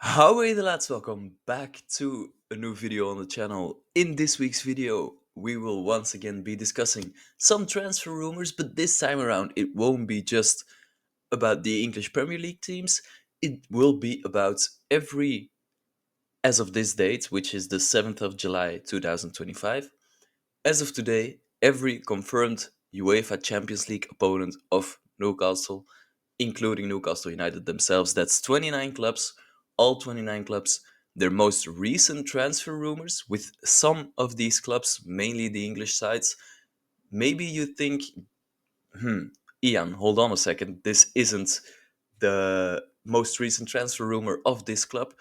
Howdy the lads, welcome back to a new video on the channel. In this week's video, we will once again be discussing some transfer rumors, but this time around it won't be just about the English Premier League teams. It will be about every, as of this date, which is the 7th of July 2025, as of today, every confirmed UEFA Champions League opponent of Newcastle, including Newcastle United themselves, that's 29 clubs, all 29 clubs, their most recent transfer rumors with some of these clubs, mainly the English sides. Maybe you think, hmm, Ian, hold on a second, this isn't the most recent transfer rumor of this club.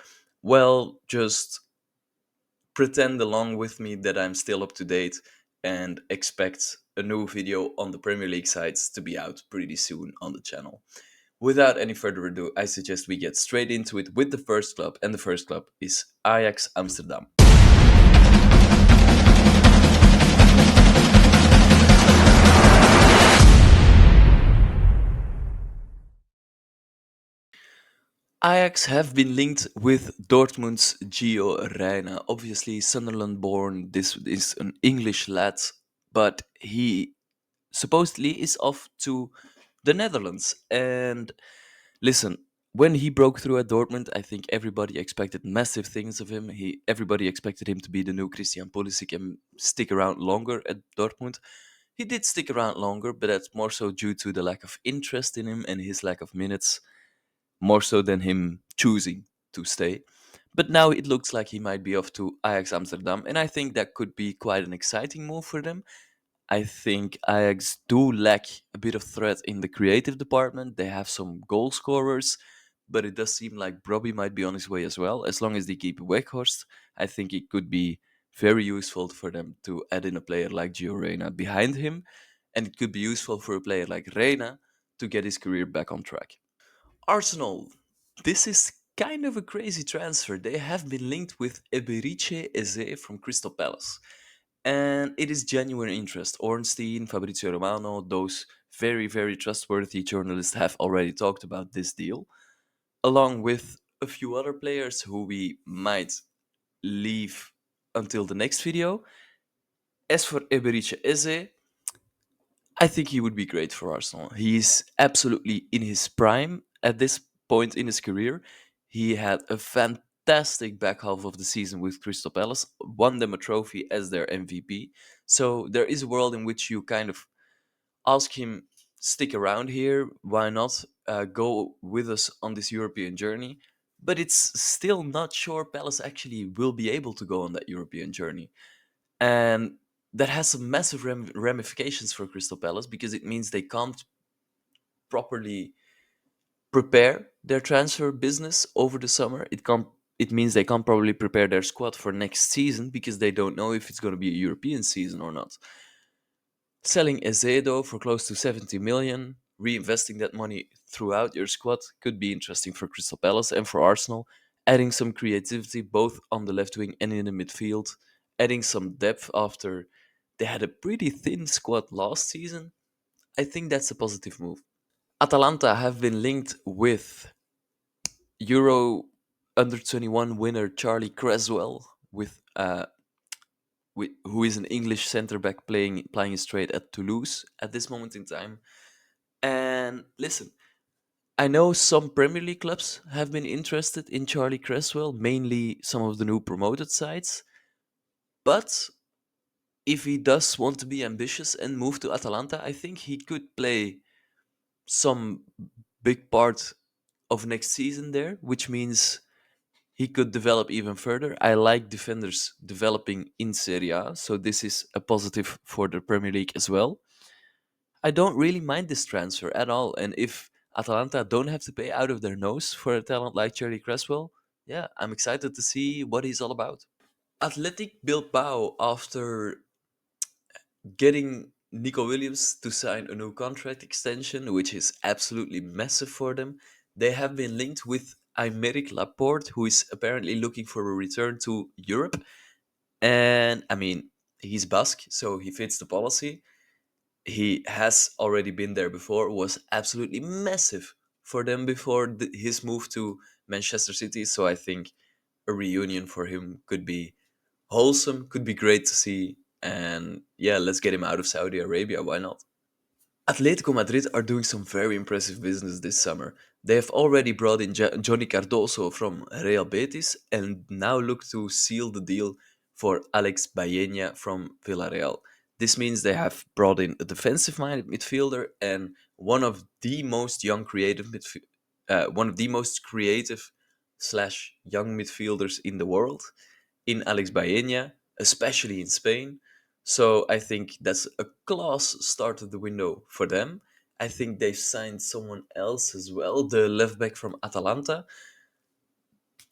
Well, just pretend along with me that I'm still up to date and expect a new video on the Premier League sites to be out pretty soon on the channel. Without any further ado, I suggest we get straight into it with the first club, and the first club is Ajax Amsterdam. Ajax have been linked with Dortmund's Gio Reyna. Obviously, Sunderland born, this is an English lad, but he supposedly is off to the Netherlands. And listen, when he broke through at Dortmund, I think everybody expected massive things of him. Everybody expected him to be the new Christian Pulisic and stick around longer at Dortmund. He did stick around longer, but that's more so due to the lack of interest in him and his lack of minutes, more so than him choosing to stay. But now it looks like he might be off to Ajax Amsterdam, and I think that could be quite an exciting move for them. I think Ajax do lack a bit of threat in the creative department. They have some goal scorers, but it does seem like Brobbey might be on his way as well. As long as they keep Weghorst, I think it could be very useful for them to add in a player like Gio Reyna behind him, and it could be useful for a player like Reyna to get his career back on track. Arsenal. This is kind of a crazy transfer. They have been linked with Eberiche Eze from Crystal Palace. And it is genuine interest. Ornstein, Fabrizio Romano, those very, very trustworthy journalists have already talked about this deal, along with a few other players who we might leave until the next video. As for Eberiche Eze, I think he would be great for Arsenal. He's absolutely in his prime at this point in his career. He had a fantastic back half of the season with Crystal Palace, won them a trophy as their MVP. So there is a world in which you kind of ask him, stick around here, why not go with us on this European journey? But it's still not sure Palace actually will be able to go on that European journey. And that has some massive ramifications for Crystal Palace because it means they can't properly prepare their transfer business over the summer. It means they can't probably prepare their squad for next season because they don't know if it's going to be a European season or not. Selling Ezedo for close to 70 million, reinvesting that money throughout your squad could be interesting for Crystal Palace and for Arsenal. Adding some creativity both on the left wing and in the midfield, adding some depth after they had a pretty thin squad last season. I think that's a positive move. Atalanta have been linked with Euro under 21 winner Charlie Creswell, who is an English centre back playing straight at Toulouse at this moment in time. And listen, I know some Premier League clubs have been interested in Charlie Creswell, mainly some of the new promoted sides. But if he does want to be ambitious and move to Atalanta, I think he could play some big part of next season there, which means he could develop even further. I like defenders developing in Serie A, so this is a positive for the Premier League as well. I don't really mind this transfer at all, and if Atalanta don't have to pay out of their nose for a talent like Charlie Cresswell, yeah, I'm excited to see what he's all about. Athletic Bilbao, after getting Nico Williams to sign a new contract extension, which is absolutely massive for them, they have been linked with Aymeric Laporte, who is apparently looking for a return to Europe. And I mean, he's Basque, so he fits the policy. He has already been there before, was absolutely massive for them before his move to Manchester City. So I think a reunion for him could be wholesome, could be great to see. And yeah, let's get him out of Saudi Arabia. Why not? Atletico Madrid are doing some very impressive business this summer. They have already brought in Johnny Cardoso from Real Betis and now look to seal the deal for Alex Baena from Villarreal. This means they have brought in a defensive-minded midfielder and one of the most creative slash young midfielders in the world in Alex Baena, especially in Spain. So I think that's a class start of the window for them. I think they've signed someone else as well, the left back from Atalanta.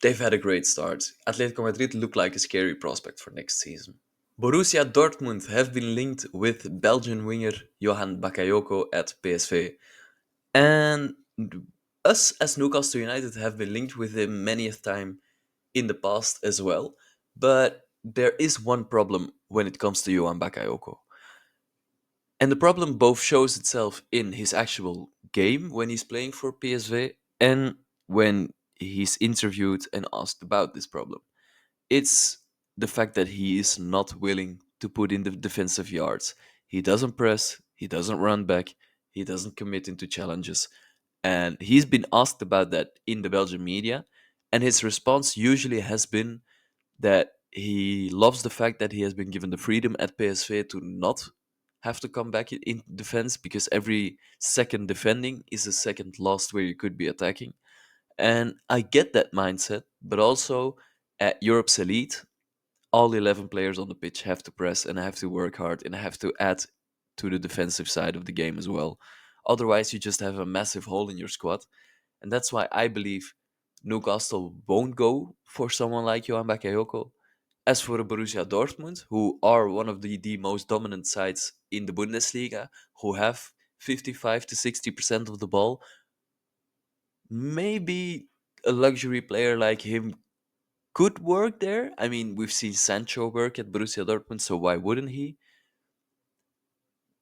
They've had a great start. Atletico Madrid look like a scary prospect for next season. Borussia Dortmund have been linked with Belgian winger Johan Bakayoko at PSV. And us as Newcastle United have been linked with him many a time in the past as well. But there is one problem when it comes to Johan Bakayoko. And the problem both shows itself in his actual game when he's playing for PSV and when he's interviewed and asked about this problem. It's the fact that he is not willing to put in the defensive yards. He doesn't press, he doesn't run back, he doesn't commit into challenges. And he's been asked about that in the Belgian media. And his response usually has been that he loves the fact that he has been given the freedom at PSV to not have to come back in defense because every second defending is a second lost where you could be attacking. And I get that mindset, but also at Europe's elite, all 11 players on the pitch have to press and have to work hard and have to add to the defensive side of the game as well. Otherwise, you just have a massive hole in your squad. And that's why I believe Newcastle won't go for someone like Johan Bakayoko. As for the Borussia Dortmund, who are one of the most dominant sides in the Bundesliga, who have 55 to 60% of the ball, maybe a luxury player like him could work there. I mean, we've seen Sancho work at Borussia Dortmund, so why wouldn't he?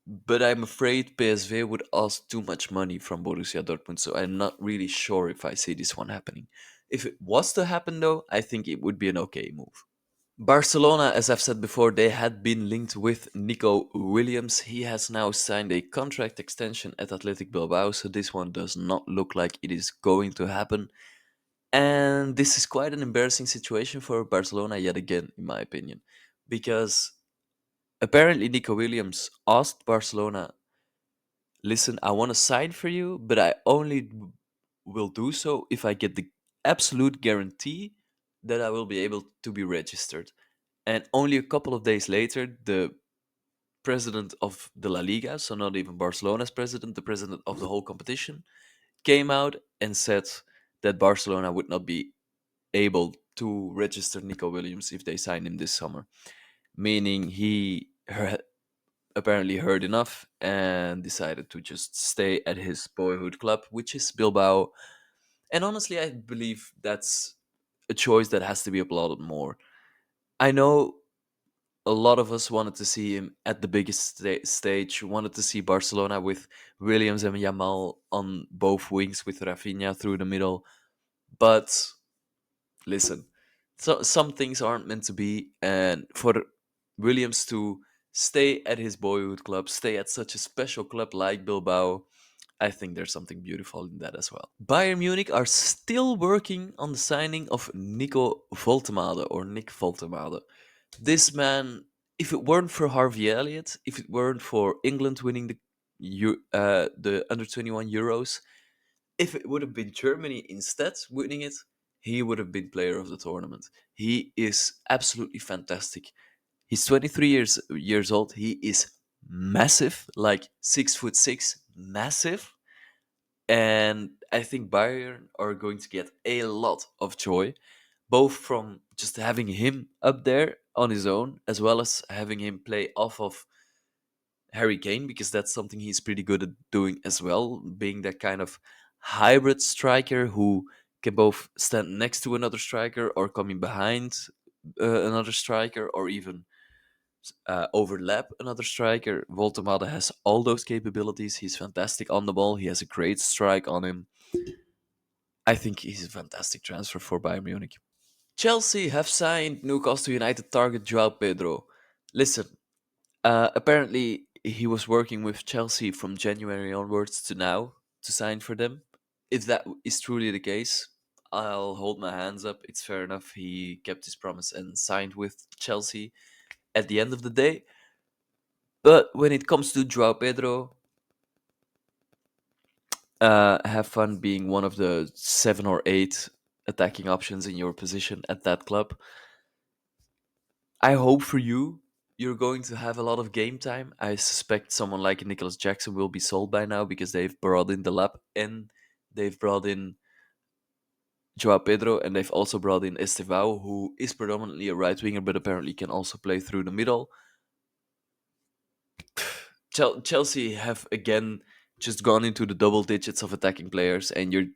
But I'm afraid PSV would ask too much money from Borussia Dortmund, so I'm not really sure if I see this one happening. If it was to happen, though, I think it would be an okay move. Barcelona, as I've said before, they had been linked with Nico Williams. He has now signed a contract extension at Athletic Bilbao, so this one does not look like it is going to happen. And this is quite an embarrassing situation for Barcelona yet again, in my opinion, because apparently Nico Williams asked Barcelona, listen, I want to sign for you, but I only will do so if I get the absolute guarantee that I will be able to be registered. And only a couple of days later, the president of the La Liga, so not even Barcelona's president, the president of the whole competition, came out and said that Barcelona would not be able to register Nico Williams if they sign him this summer, meaning apparently heard enough and decided to just stay at his boyhood club, which is Bilbao. And honestly, I believe that's a choice that has to be applauded more. I know a lot of us wanted to see him at the biggest stage, wanted to see Barcelona with Williams and Yamal on both wings with Rafinha through the middle. But listen, so some things aren't meant to be, and for Williams to stay at his boyhood club, stay at such a special club like Bilbao, I think there's something beautiful in that as well. Bayern Munich are still working on the signing of Nico Voltemade or Nick Voltemade. This man, if it weren't for Harvey Elliott, if it weren't for England winning the under 21 Euros, if it would have been Germany instead winning it, he would have been player of the tournament. He is absolutely fantastic. He's 23 years old. He is massive, like 6'6", massive. And I think Bayern are going to get a lot of joy, both from just having him up there on his own, as well as having him play off of Harry Kane, because that's something he's pretty good at doing as well, being that kind of hybrid striker who can both stand next to another striker or coming behind another striker or even overlap another striker. Voltemade has all those capabilities. He's fantastic on the ball. He has a great strike on him. I think he's a fantastic transfer for Bayern Munich. Chelsea have signed Newcastle United target Joao Pedro. Listen, apparently he was working with Chelsea from January onwards to now to sign for them. If that is truly the case, I'll hold my hands up. It's fair enough. He kept his promise and signed with Chelsea at the end of the day. But when it comes to Joao Pedro, have fun being one of the 7 or 8 attacking options in your position at that club. I hope for you, you're going to have a lot of game time. I suspect someone like Nicholas Jackson will be sold by now because they've brought in the lab and they've brought in Joao Pedro and they've also brought in Estevao, who is predominantly a right winger but apparently can also play through the middle. Chelsea have again just gone into the double digits of attacking players, and you're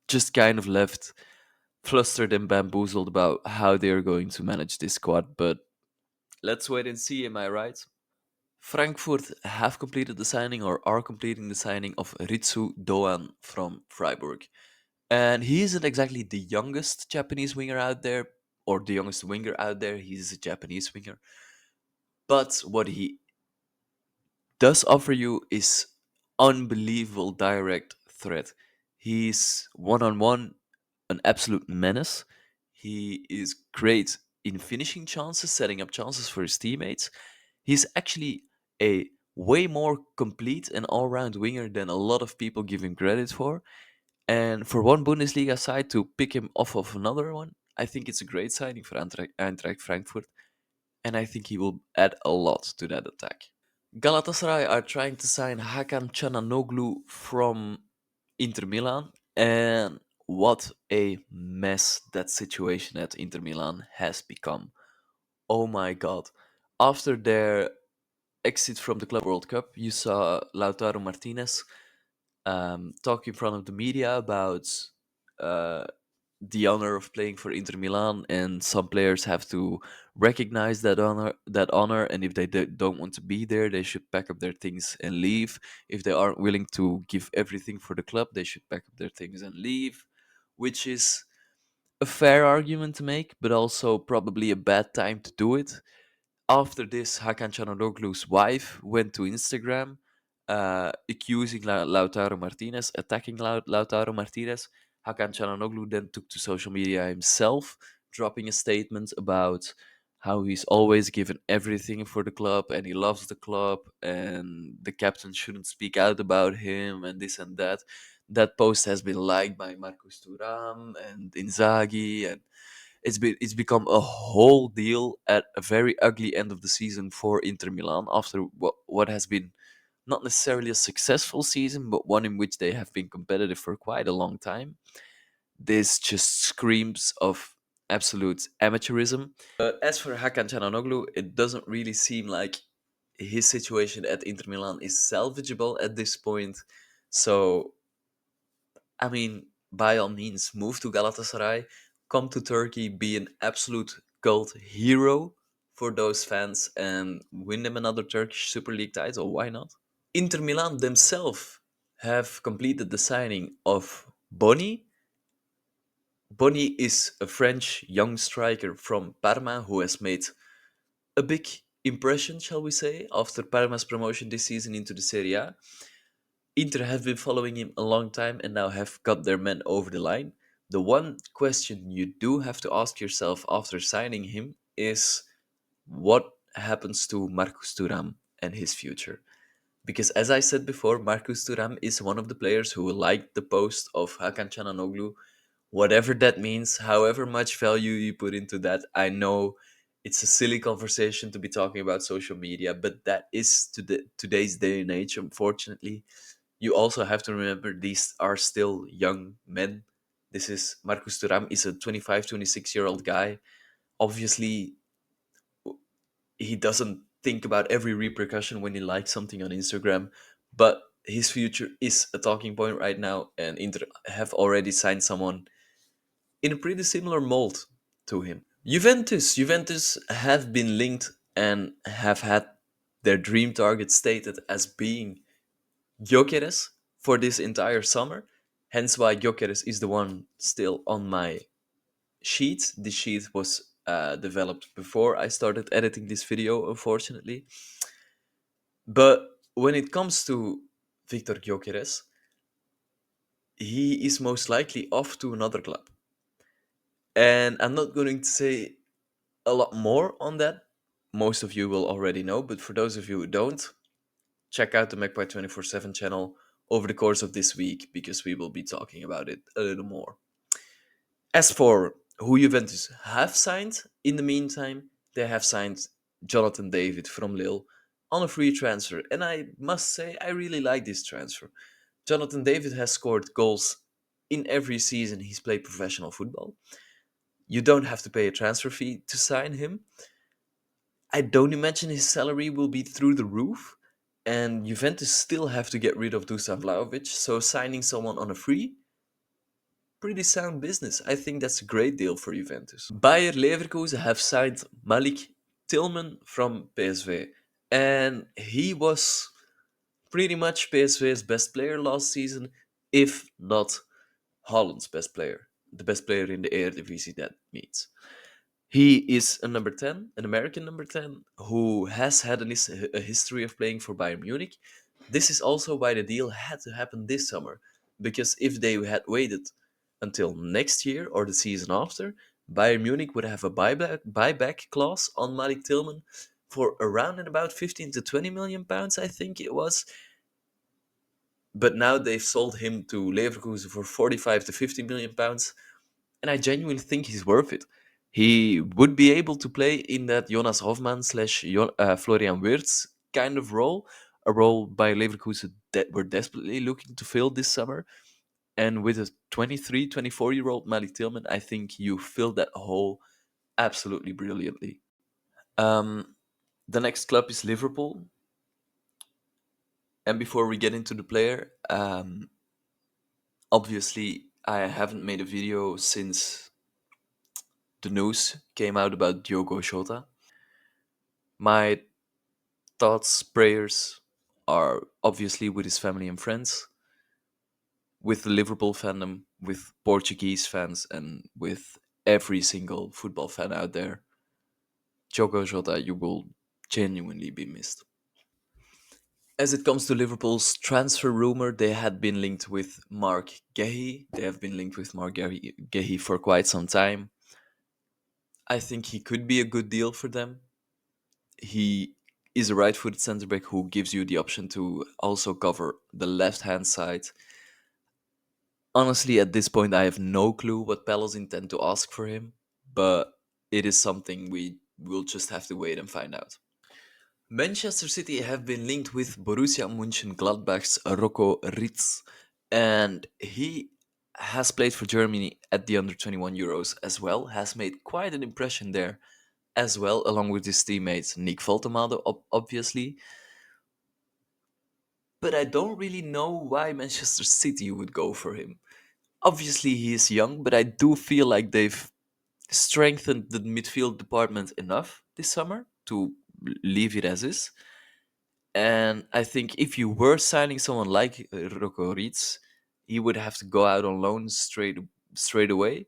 just kind of left flustered and bamboozled about how they're going to manage this squad. But let's wait and see, am I right? Frankfurt have completed the signing or are completing the signing of Ritsu Doan from Freiburg. And he isn't exactly the youngest Japanese winger out there, or the youngest winger out there. He's a Japanese winger. But what he does offer you is unbelievable direct threat. He's one on one an absolute menace. He is great in finishing chances, setting up chances for his teammates. He's actually a way more complete and all round winger than a lot of people give him credit for. And for one Bundesliga side to pick him off of another one, I think it's a great signing for Eintracht Frankfurt. And I think he will add a lot to that attack. Galatasaray are trying to sign Hakan Çalhanoğlu from Inter Milan, and what a mess that situation at Inter Milan has become. Oh my god. After their exit from the Club World Cup, you saw Lautaro Martinez talk in front of the media about uh, the honor of playing for Inter Milan, and some players have to recognize that honor, and if they don't want to be there, they should pack up their things and leave. If they aren't willing to give everything for the club, they should pack up their things and leave, which is a fair argument to make, but also probably a bad time to do it. After this, Hakan Çalhanoğlu's wife went to Instagram, accusing Lautaro Martinez, attacking Lautaro Martinez. Hakan Çalhanoğlu then took to social media himself, dropping a statement about how he's always given everything for the club and he loves the club and the captain shouldn't speak out about him and this and that. That post has been liked by Marcus Thuram and Inzaghi, and it's become a whole deal at a very ugly end of the season for Inter Milan after what has been not necessarily a successful season, but one in which they have been competitive for quite a long time. This just screams of absolute amateurism. But as for Hakan Çalhanoğlu, it doesn't really seem like his situation at Inter Milan is salvageable at this point. So I mean, by all means, move to Galatasaray, come to Turkey, be an absolute cult hero for those fans, and win them another Turkish Super League title. Why not? Inter Milan themselves have completed the signing of Boni. Boni is a French young striker from Parma who has made a big impression, shall we say, after Parma's promotion this season into the Serie A. Inter have been following him a long time and now have got their men over the line. The one question you do have to ask yourself after signing him is what happens to Marcus Thuram and his future? Because as I said before, Marcus Thuram is one of the players who liked the post of Hakan Çalhanoğlu, whatever that means, however much value you put into that. I know it's a silly conversation to be talking about social media, but that is today's day and age, unfortunately. You also have to remember these are still young men. This is Marcus Thuram is a 25, 26-year-old guy. Obviously, he doesn't think about every repercussion when he likes something on Instagram, but his future is a talking point right now, and Inter have already signed someone in a pretty similar mold to him. Juventus have been linked and have had their dream target stated as being Gyökeres for this entire summer. Hence why Gyökeres is the one still on my sheet. This sheet was developed before I started editing this video, unfortunately. But when it comes to Victor Gyökeres, he is most likely off to another club. And I'm not going to say a lot more on that. Most of you will already know, but for those of you who don't, check out the Magpie 24/7 channel over the course of this week because we will be talking about it a little more. As for who Juventus have signed, in the meantime, they have signed Jonathan David from Lille on a free transfer. And I must say, I really like this transfer. Jonathan David has scored goals in every season he's played professional football. You don't have to pay a transfer fee to sign him. I don't imagine his salary will be through the roof. And Juventus still have to get rid of Dusan Vlahovic, so signing someone on a free, pretty sound business. I think that's a great deal for Juventus. Bayer Leverkusen have signed Malik Tillman from PSV, and he was pretty much PSV's best player last season, if not Holland's best player, the best player in the Eredivisie, that means. He is a number 10, an American number 10, who has had a history of playing for Bayern Munich. This is also why the deal had to happen this summer, because if they had waited until next year or the season after, Bayern Munich would have a buyback clause on Malik Tillman for around and about 15 to 20 million pounds, I think it was. But now they've sold him to Leverkusen for 45 to 50 million pounds, and I genuinely think he's worth it. He would be able to play in that Jonas Hofmann slash Florian Wirtz kind of role, a role by Leverkusen that we're desperately looking to fill this summer. And with a 23, 24-year-old Malik Tillman, I think you fill that hole absolutely brilliantly. Um, the next club is Liverpool. And before we get into the player, obviously, I haven't made a video since the news came out about Diogo Jota. My thoughts, prayers are obviously with his family and friends, with the Liverpool fandom, with Portuguese fans, and with every single football fan out there. Diogo Jota, you will genuinely be missed. As it comes to Liverpool's transfer rumor, they had been linked with Mark Gehi. They have been linked with Mark Gehi for quite some time. I think he could be a good deal for them. He is a right-footed centre back who gives you the option to also cover the left-hand side. Honestly, at this point, I have no clue what Palace intend to ask for him, but it is something we will just have to wait and find out. Manchester City have been linked with Borussia Mönchengladbach's Rocco Ritz, and he has played for Germany at the under 21 Euros as well, has made quite an impression there as well, along with his teammates Nick Voltemade, obviously. But I don't really know why Manchester City would go for him. Obviously, he is young, but I do feel like they've strengthened the midfield department enough this summer to leave it as is. And I think if you were signing someone like Rocco Ritz, he would have to go out on loan straight away,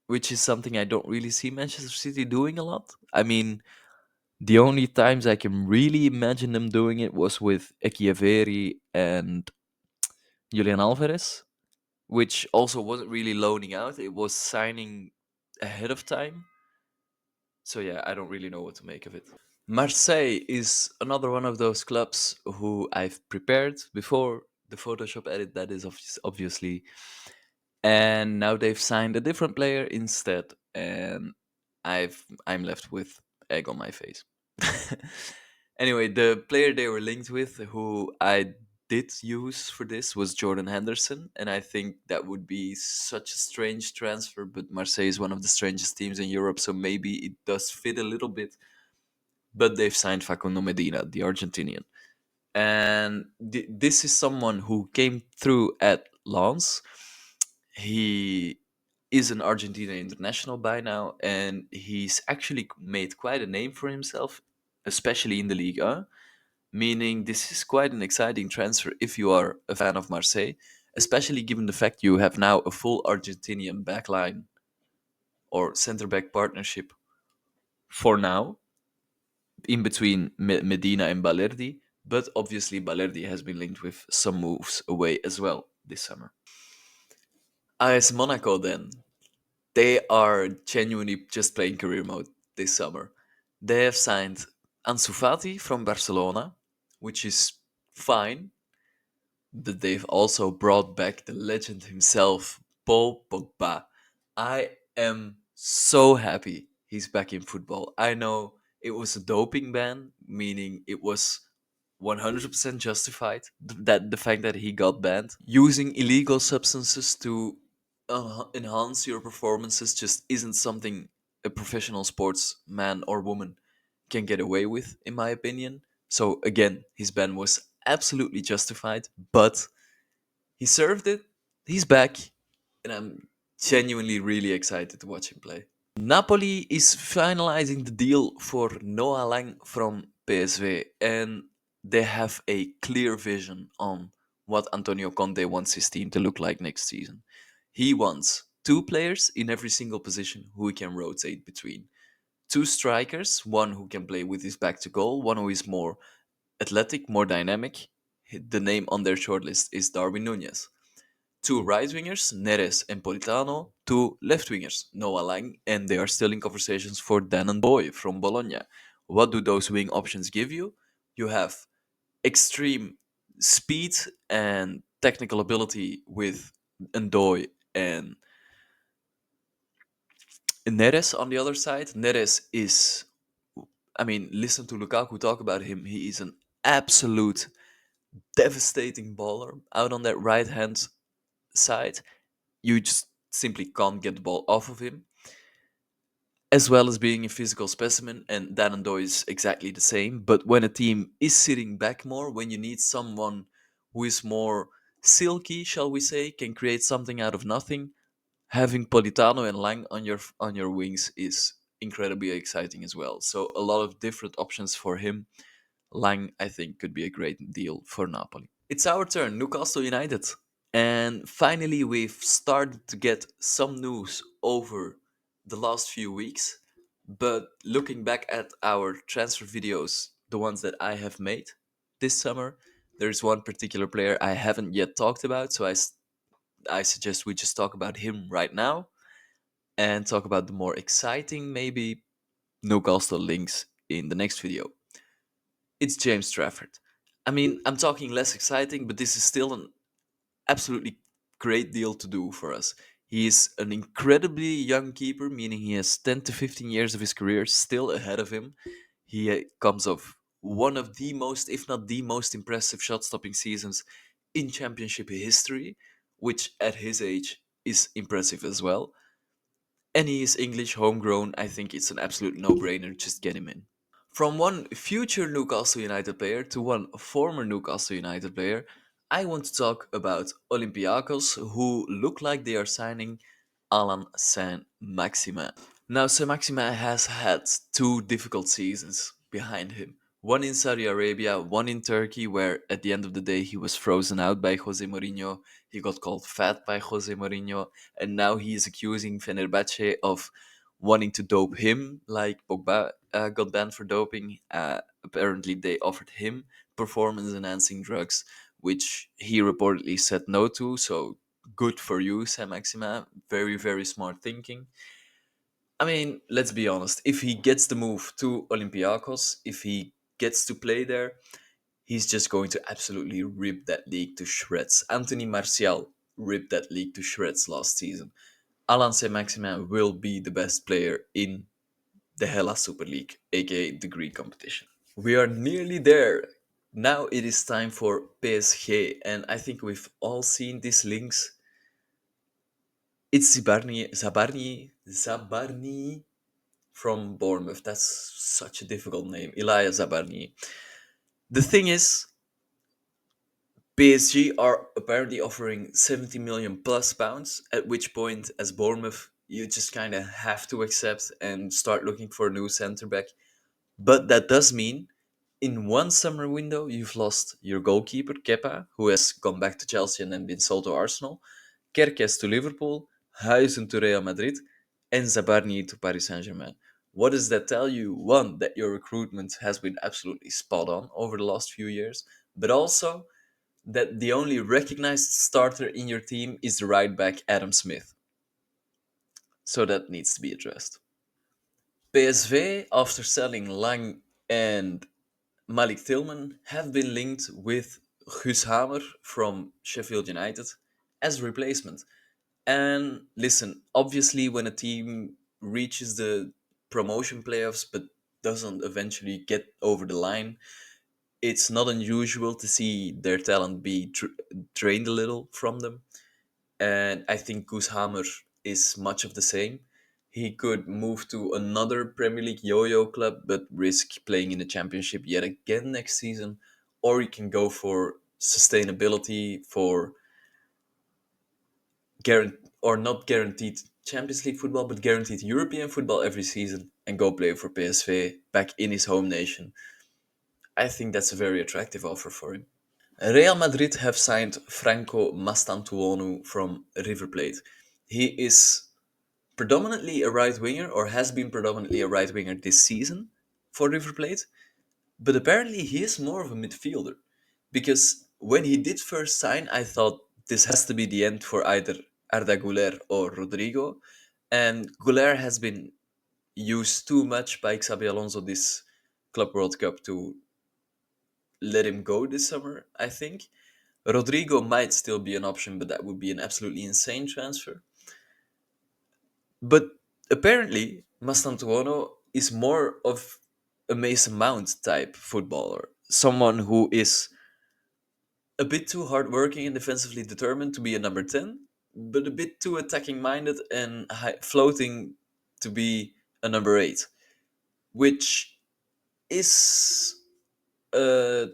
which is something I don't really see Manchester City doing a lot. I mean, the only times I can really imagine them doing it was with Echiaveri and Julian Alvarez, which also wasn't really loaning out, it was signing ahead of time. So yeah, I don't really know what to make of it. Marseille is another one of those clubs who I've prepared before the Photoshop edit, that is obviously, and now they've signed a different player instead, and I'm left with egg on my face. Anyway, the player they were linked with, who I did use for this, was Jordan Henderson, and I think that would be such a strange transfer. But Marseille is one of the strangest teams in Europe, so maybe it does fit a little bit. But they've signed Facundo Medina, the Argentinian, and this is someone who came through at Lens. He is an Argentina international by now, and he's actually made quite a name for himself, especially in the Liga, meaning this is quite an exciting transfer if you are a fan of Marseille. especially given the fact you have now a full Argentinian backline or center back partnership for now, in between Medina and Balerdi. But obviously, Balerdi has been linked with some moves away as well this summer. AS Monaco, then, they are genuinely just playing career mode this summer. They have signed Ansu Fati from Barcelona, which is fine, but they've also brought back the legend himself, Paul Pogba. I am so happy he's back in football. I know it was a doping ban, meaning it was 100% justified. That the fact that he got banned, using illegal substances to enhance your performances just isn't something a professional sportsman or woman can get away with, in my opinion. So again, his ban was absolutely justified, but he served it. He's back, and I'm genuinely really excited to watch him play. Napoli is finalizing the deal for Noah Lang from PSV, and they have a clear vision on what Antonio Conte wants his team to look like next season. He wants two players in every single position who he can rotate between. Two strikers, one who can play with his back to goal, one who is more athletic, more dynamic. The name on their shortlist is Darwin Nunez. Two right wingers, Neres and Politano. Two left wingers, Noah Lang, and they are still in conversations for Dan and Boy from Bologna. What do those wing options give you? You have extreme speed and technical ability with Ndoy and Neres on the other side. Neres is, I mean, listen to Lukaku talk about him. He is an absolute devastating baller out on that right hand side. You just simply can't get the ball off of him, as well as being a physical specimen, and Danando is exactly the same. But when a team is sitting back more, when you need someone who is more silky, shall we say, can create something out of nothing, having Politano and Lang on your wings is incredibly exciting as well. So a lot of different options for him. Lang, I think, could be a great deal for Napoli. It's our turn, Newcastle United. And finally, we've started to get some news over the last few weeks. But looking back at our transfer videos, the ones that I have made this summer, there's one particular player I haven't yet talked about. So I suggest we just talk about him right now and talk about the more exciting, maybe Newcastle links in the next video. It's James Trafford. I mean, I'm talking less exciting, but this is still an absolutely great deal to do for us. He is an incredibly young keeper, meaning he has 10 to 15 years of his career still ahead of him. He comes off one of the most, if not the most impressive shot stopping seasons in championship history, which at his age is impressive as well. And he is English, homegrown. I think it's an absolute no brainer. Just get him in. From one future Newcastle United player to one former Newcastle United player, I want to talk about Olympiacos, who look like they are signing Alan Saint-Maximin. Now, Saint-Maximin has had two difficult seasons behind him. One in Saudi Arabia, one in Turkey, where at the end of the day he was frozen out by Jose Mourinho. He got called fat by Jose Mourinho, and now he is accusing Fenerbahce of wanting to dope him, like Pogba got banned for doping. Apparently, they offered him performance enhancing drugs, which he reportedly said no to. So, good for you, Sam Maxima. Very, very smart thinking. I mean, let's be honest. If he gets the move to Olympiacos, if he gets to play there, he's just going to absolutely rip that league to shreds. Anthony Martial ripped that league to shreds last season. Alan Saint-Maximin will be the best player in the Hellas Super League, aka the Greek competition. We are nearly there. Now it is time for PSG, and I think we've all seen these links. It's Zabarni from Bournemouth. That's such a difficult name. Ilaya Zabarni. The thing is, PSG are apparently offering 70 million plus pounds, at which point, as Bournemouth, you just kind of have to accept and start looking for a new centre back. But that does mean In one summer window, you've lost your goalkeeper, Kepa, who has gone back to Chelsea and then been sold to Arsenal, Kerkez to Liverpool, Huizen to Real Madrid, and Zabarni to Paris Saint-Germain. What does that tell you? One, that your recruitment has been absolutely spot on over the last few years, but also that the only recognized starter in your team is the right back Adam Smith. So that needs to be addressed. PSV, after selling Lang and Malik Tillman, have been linked with Guus Hamer from Sheffield United as replacement. And listen, obviously, when a team reaches the promotion playoffs but doesn't eventually get over the line, it's not unusual to see their talent be drained a little from them. And I think Goose Hammer is much of the same. He could move to another Premier League yo-yo club, but risk playing in the Championship yet again next season, or he can go for sustainability, for or not guaranteed Champions League football, but guaranteed European football every season, and go play for PSV back in his home nation. I think that's a very attractive offer for him. Real Madrid have signed Franco Mastantuono from River Plate. He is predominantly a right winger, or has been predominantly a right winger this season for River Plate, but apparently he is more of a midfielder. Because when he did first sign, I thought this has to be the end for either Arda Güler or Rodrigo, and Güler has been used too much by Xabi Alonso this Club World Cup to let him go this summer, I think. Rodrigo might still be an option, but that would be an absolutely insane transfer. But apparently, Mastantuono is more of a Mason Mount type footballer. Someone who is a bit too hardworking and defensively determined to be a number 10, but a bit too attacking minded and floating to be a number 8, which is uh,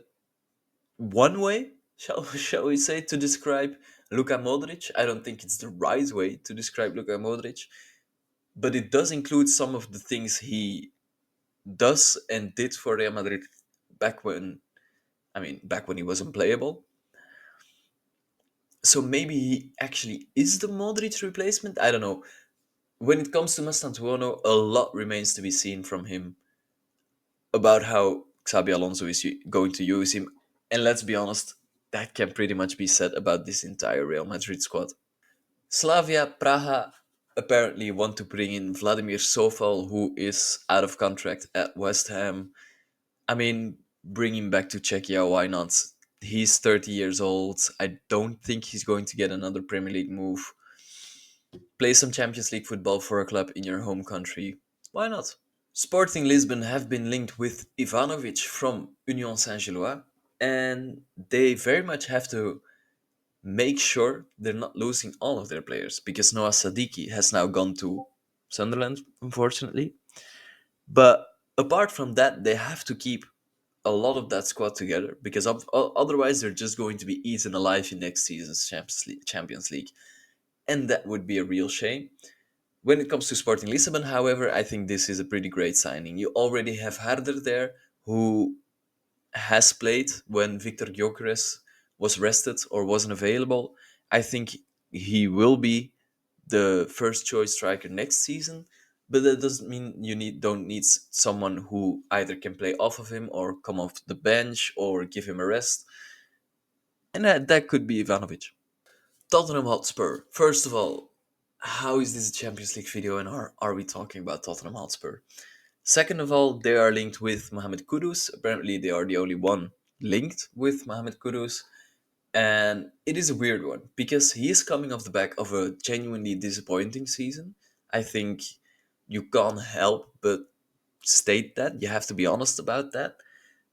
one way, shall we say, to describe Luka Modric. I don't think it's the right way to describe Luka Modric, but it does include some of the things he does and did for Real Madrid back when, back when he was unplayable. So maybe he actually is the Modric replacement. I don't know. When it comes to Mastantuono, a lot remains to be seen from him about how Xabi Alonso is going to use him. And let's be honest, that can pretty much be said about this entire Real Madrid squad. Slavia Praha apparently want to bring in Vladimir Sofal, who is out of contract at West Ham. I mean, bring him back to Czechia, why not? He's 30 years old. I don't think he's going to get another Premier League move. Play some Champions League football for a club in your home country. Why not? Sporting Lisbon have been linked with Ivanovic from Union Saint-Gilloise, and they very much have to make sure they're not losing all of their players because Noah Sadiki has now gone to Sunderland, unfortunately. But apart from that, they have to keep a lot of that squad together because otherwise they're just going to be eaten alive in next season's Champions League, and that would be a real shame. When it comes to Sporting Lisbon, however, I think this is a pretty great signing. You already have Harder there, who has played when Victor Gyökeres was rested or wasn't available. I think he will be the first choice striker next season, but that doesn't mean you don't need someone who either can play off of him or come off the bench or give him a rest, and that could be Ivanovic. Tottenham Hotspur. First of all, how is this a Champions League video and are we talking about Tottenham Hotspur? Second of all, they are linked with Mohamed Kudus. Apparently, they are the only one linked with Mohamed Kudus. And it is a weird one because he is coming off the back of a genuinely disappointing season. I think you can't help but state that. You have to be honest about that.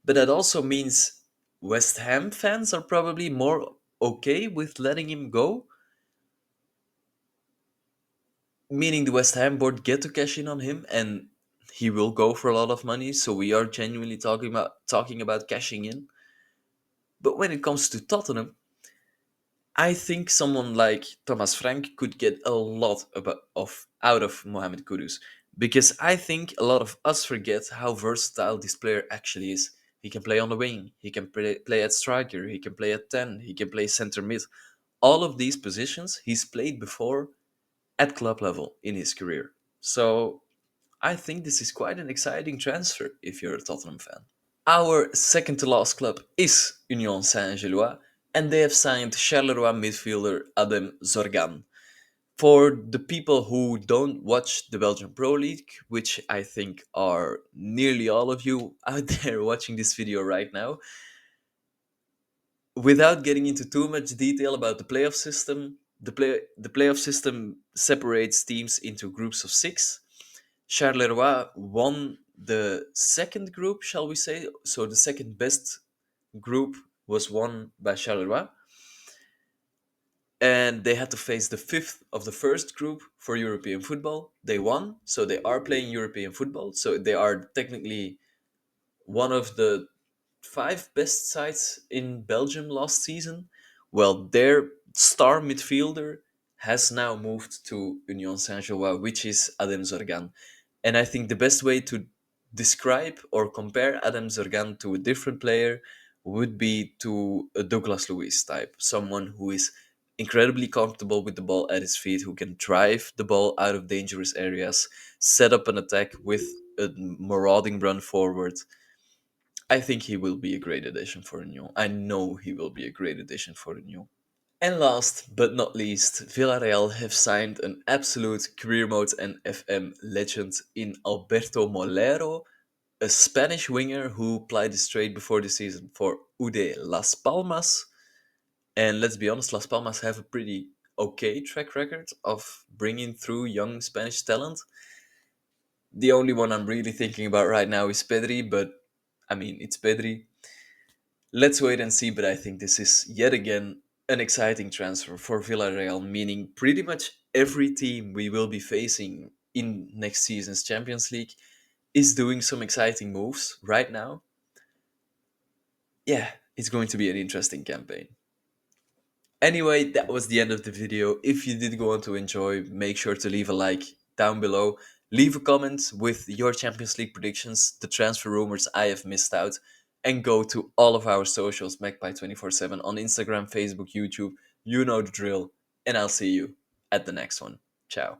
But that also means West Ham fans are probably more okay with letting him go, meaning the West Ham board get to cash in on him and he will go for a lot of money. So we are genuinely talking about cashing in. But when it comes to Tottenham, I think someone like Thomas Frank could get a lot out of Mohamed Kudus because I think a lot of us forget how versatile this player actually is. He can play on the wing. He can play at striker. He can play at 10. He can play center mid. All of these positions he's played before at club level in his career. So I think this is quite an exciting transfer if you're a Tottenham fan. Our second to last club is Union Saint-Gillois, and they have signed Charleroi midfielder Adem Zorgan. For the people who don't watch the Belgian Pro League, which I think are nearly all of you out there watching this video right now, without getting into too much detail about the playoff system, the playoff system separates teams into groups of six. Charleroi won the second group, shall we say? So the second best group was won by Charleroi, and they had to face the fifth of the first group for European football. They won, so they are playing European football. So they are technically one of the five best sides in Belgium last season. Well, their star midfielder has now moved to Union Saint-Gillois, which is Adem Zorgan. And I think the best way to describe or compare Adem Zorgan to a different player would be to a Douglas Luiz type, someone who is incredibly comfortable with the ball at his feet, who can drive the ball out of dangerous areas, set up an attack with a marauding run forward. I think he will be a great addition for Union. I know he will be a great addition for Union. And last but not least, Villarreal have signed an absolute career mode and FM legend in Alberto Molero, a Spanish winger who played straight before the season for UD Las Palmas. And let's be honest, Las Palmas have a pretty okay track record of bringing through young Spanish talent. The only one I'm really thinking about right now is Pedri, but I mean, it's Pedri. Let's wait and see, but I think this is yet again an exciting transfer for Villarreal, meaning pretty much every team we will be facing in next season's Champions League is doing some exciting moves right now. Yeah, it's going to be an interesting campaign. Anyway, that was the end of the video. If you did go on to enjoy, make sure to leave a like down below. Leave a comment with your Champions League predictions, the transfer rumors I have missed out, and go to all of our socials, Magpie 24/7 on Instagram, Facebook, YouTube. You know the drill, and I'll see you at the next one. Ciao.